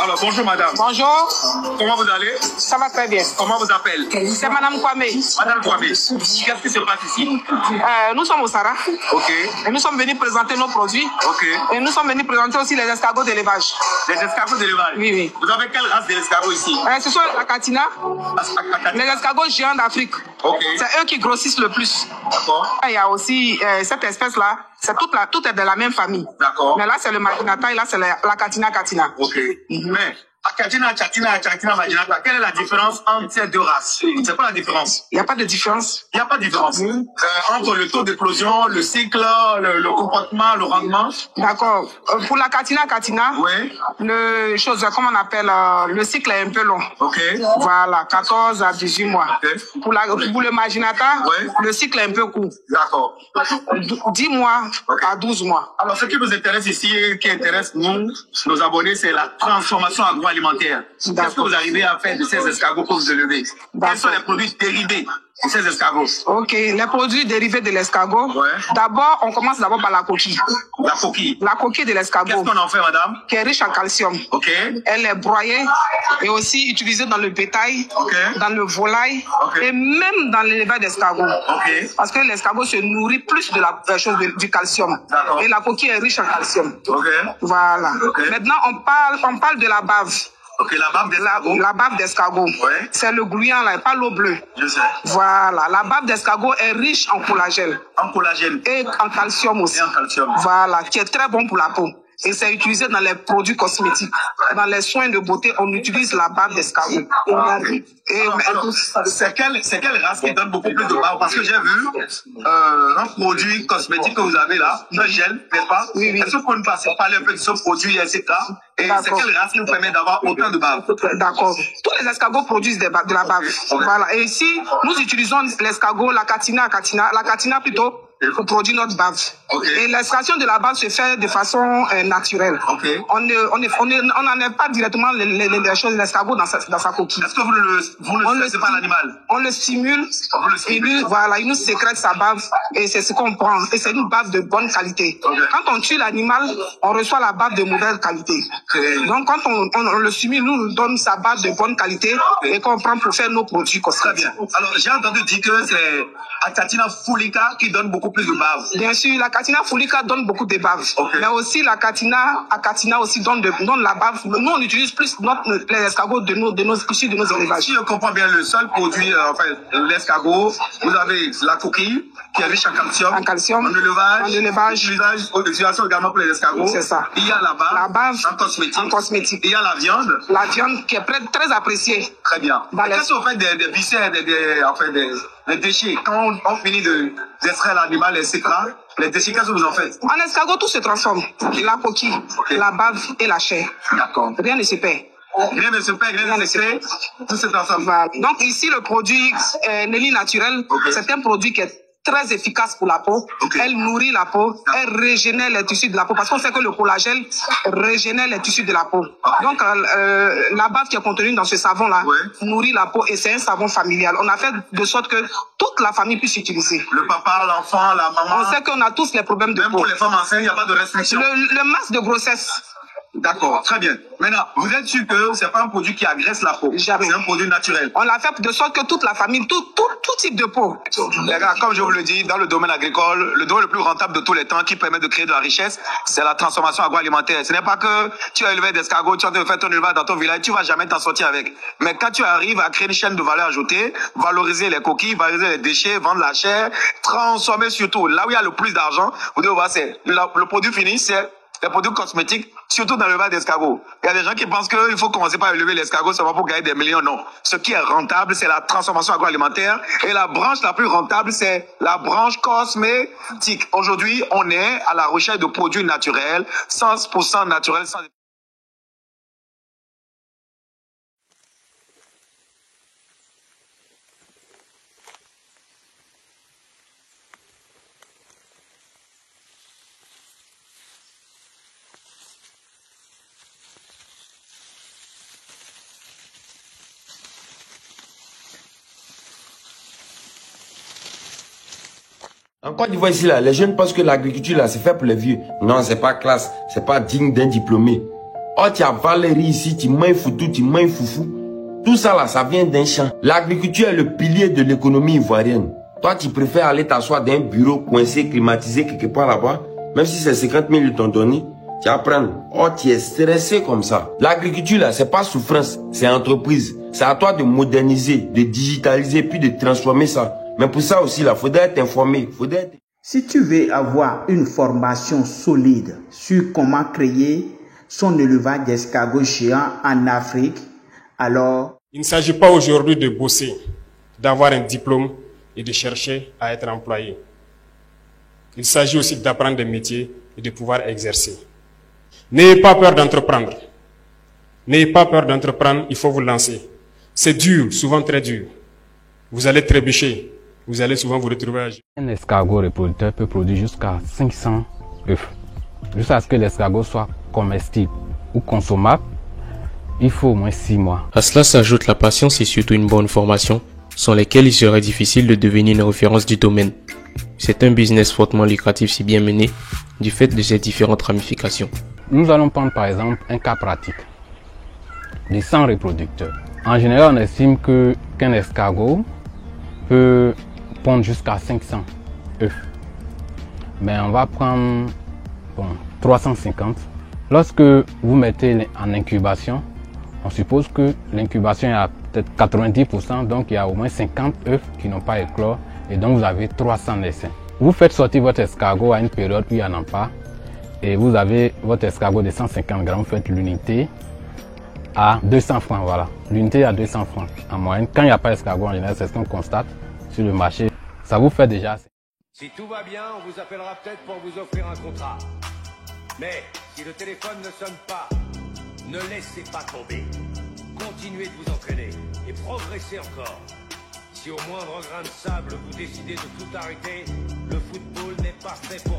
Alors, bonjour madame. Bonjour. Comment vous allez? Ça va très bien. Comment vous appelez? C'est Madame Kwame. Madame Kwame, qu'est-ce qui se passe ici? Nous sommes au Sahara. Ok. Et nous sommes venus présenter nos produits. Ok. Et nous sommes venus présenter aussi les escargots d'élevage. Les escargots d'élevage? Oui, oui. Vous avez quelle race d'escargots ici? Ce sont la Katina. Les escargots géants d'Afrique. Ok. C'est eux qui grossissent le plus. D'accord. Il y a aussi cette espèce-là. C'est tout est de la même famille. D'accord. Mais là, c'est le Maginata et là, c'est la Katina. Ok. Mais, Katina, Maginata, quelle est la différence entre ces deux races? C'est quoi la différence? Il n'y a pas de différence. Il n'y a pas de différence. Entre le taux d'éclosion, le cycle, le comportement, le rendement. D'accord. Pour la Katina, oui. Comment on appelle, le cycle est un peu long. Ok. Voilà, 14 à 18 mois. Okay. Pour le Maginata, ouais. Le cycle est un peu court. D'accord. 10 mois okay. à 12 mois. Alors, ce qui nous intéresse ici, qui intéresse nous, nos abonnés, c'est la transformation agroalimentaire. Qu'est-ce que vous arrivez à faire de ces escargots pour vous élever? Quels sont les produits dérivés de ces escargots? Ok, les produits dérivés de l'escargot. Ouais. D'abord, on commence d'abord par la coquille. La coquille? La coquille de l'escargot. Qu'est-ce qu'on en fait, madame? Qui est riche en calcium. Ok. Elle est broyée et aussi utilisée dans le bétail, dans le volaille et même dans l'élevage d'escargots. Ok. Parce que l'escargot se nourrit plus de la chose du calcium. D'accord. Et la coquille est riche en calcium. Ok. Voilà. Okay. Maintenant, on parle de la bave. Ok, la bave d'escargot. La bave d'escargot. Ouais. C'est le gluant là, pas l'eau bleue. Je sais. Voilà. La bave d'escargot est riche en collagène. En collagène. Et en calcium aussi. Et en calcium. Voilà, qui est très bon pour la peau. Et c'est utilisé dans les produits cosmétiques. Dans les soins de beauté, on utilise la bave d'escargot. C'est quelle race qui donne beaucoup plus de bave? Parce que j'ai vu un produit cosmétique que vous avez là, un gel, n'est-ce pas? Oui, oui. Est-ce que vous pouvez nous parler un peu de ce produit, etc. Et c'est quelle race qui vous permet d'avoir autant de bave? D'accord. Tous les escargots produisent de la bave. Okay. Voilà. Et ici, nous utilisons l'escargot, la Katina plutôt, pour produire notre bave. Okay. Et l'extraction de la bave se fait de façon naturelle. Okay. On n'enlève pas directement les choses de l'escargot dans sa coquille. Est-ce que vous ne le faites pas l'animal? On le stimule. Il nous sécrète sa bave et c'est ce qu'on prend. Et c'est une bave de bonne qualité. Okay. Quand on tue l'animal, on reçoit la bave de mauvaise qualité. Okay. Donc quand on le stimule, nous donne sa bave de bonne qualité et qu'on prend pour faire nos produits cosmétiques. Très bien. Alors j'ai entendu dire que c'est Katina Fulica qui donne beaucoup plus de bave. Bien sûr, la Katina Fulica donne beaucoup de bave. Okay. Mais aussi la Katina aussi donne la bave. Nous, on utilise plus les escargots issus de nos élevages. Si je comprends bien, le seul produit, l'escargot, vous avez la coquille qui est riche en calcium. En élevage. Utilisation également pour les escargots. C'est ça. Il y a la bave en cosmétique. Il y a la viande. La viande qui est très appréciée. Très bien. Qu'est-ce qu'on fait des viscères, des déchets? Quand on finit d'extraire l'animal, etc., les déchets, qu'est-ce que vous en faites? En escargot, tout se transforme. La coquille, la bave et la chair. D'accord. Rien ne se perd. Rien ne se perd, tout se transforme. Voilà. Donc ici, le produit Nelly Naturel, c'est un produit qui est très efficace pour la peau. Elle nourrit la peau, elle régénère les tissus de la peau parce qu'on sait que le collagène régénère les tissus de la peau. Donc la bave qui est contenue dans ce savon-là nourrit la peau et c'est un savon familial. On a fait de sorte que toute la famille puisse utiliser. Le papa, l'enfant, la maman. On sait qu'on a tous les problèmes de peau. Même pour les femmes enceintes, il n'y a pas de restriction. Le masque de grossesse. D'accord, très bien. Maintenant, vous êtes sûr que c'est pas un produit qui agresse la peau? Jamais. C'est un produit naturel. On l'a fait de sorte que toute la famille, tout type de peau. Les gars, comme je vous le dis, dans le domaine agricole, le domaine le plus rentable de tous les temps qui permet de créer de la richesse, c'est la transformation agroalimentaire. Ce n'est pas que tu as élevé des escargots, tu as fait ton élevage dans ton village, tu vas jamais t'en sortir avec. Mais quand tu arrives à créer une chaîne de valeur ajoutée, valoriser les coquilles, valoriser les déchets, vendre la chair, transformer surtout, là où il y a le plus d'argent, vous devez voir, c'est le produit fini, c'est les produits cosmétiques, surtout dans l'élevage d'escargots. Il y a des gens qui pensent qu'il faut commencer par élever l'escargot seulement pour gagner des millions. Non. Ce qui est rentable, c'est la transformation agroalimentaire. Et la branche la plus rentable, c'est la branche cosmétique. Aujourd'hui, on est à la recherche de produits naturels, 100% naturels, sans... En Côte d'Ivoire ici, les jeunes pensent que l'agriculture, c'est fait pour les vieux. Non, c'est pas classe. C'est pas digne d'un diplômé. Oh, tu as Valérie ici, tu manges foutu, tu manges foufou. Tout ça là, ça vient d'un champ. L'agriculture est le pilier de l'économie ivoirienne. Toi, tu préfères aller t'asseoir dans un bureau coincé, climatisé quelque part là-bas. Même si c'est 50 000 ils t'ont donné, tu vas prendre. Oh, tu es stressé comme ça. L'agriculture là, c'est pas souffrance, c'est entreprise. C'est à toi de moderniser, de digitaliser, puis de transformer ça. Mais pour ça aussi, il faudrait être informé. Si tu veux avoir une formation solide sur comment créer son élevage d'escargots géants en Afrique, alors... Il ne s'agit pas aujourd'hui de bosser, d'avoir un diplôme et de chercher à être employé. Il s'agit aussi d'apprendre des métiers et de pouvoir exercer. N'ayez pas peur d'entreprendre. N'ayez pas peur d'entreprendre, il faut vous lancer. C'est dur, souvent très dur. Vous allez trébucher, vous allez souvent vous retrouver à agir. Un escargot reproducteur peut produire jusqu'à 500 œufs. Jusqu'à ce que l'escargot soit comestible ou consommable, il faut au moins 6 mois. À cela s'ajoute la patience et surtout une bonne formation, sans lesquelles il serait difficile de devenir une référence du domaine. C'est un business fortement lucratif si bien mené, du fait de ses différentes ramifications. Nous allons prendre par exemple un cas pratique, les 100 reproducteurs. En général, on estime qu'un escargot peut pondre jusqu'à 500 œufs. Mais on va prendre 350. Lorsque vous mettez en incubation, on suppose que l'incubation est à peut-être 90%, donc il y a au moins 50 œufs qui n'ont pas éclore et donc vous avez 300 naissains. Vous faites sortir votre escargot à une période où il n'y en a pas et vous avez votre escargot de 150 grammes, vous faites l'unité à 200 francs, voilà. L'unité à 200 francs en moyenne. Quand il n'y a pas d'escargot en général, c'est ce qu'on constate sur le marché. Ça vous fait déjà. Si tout va bien, on vous appellera peut-être pour vous offrir un contrat. Mais si le téléphone ne sonne pas, ne laissez pas tomber. Continuez de vous entraîner et progressez encore. Si au moindre grain de sable vous décidez de tout arrêter, le football n'est pas fait pour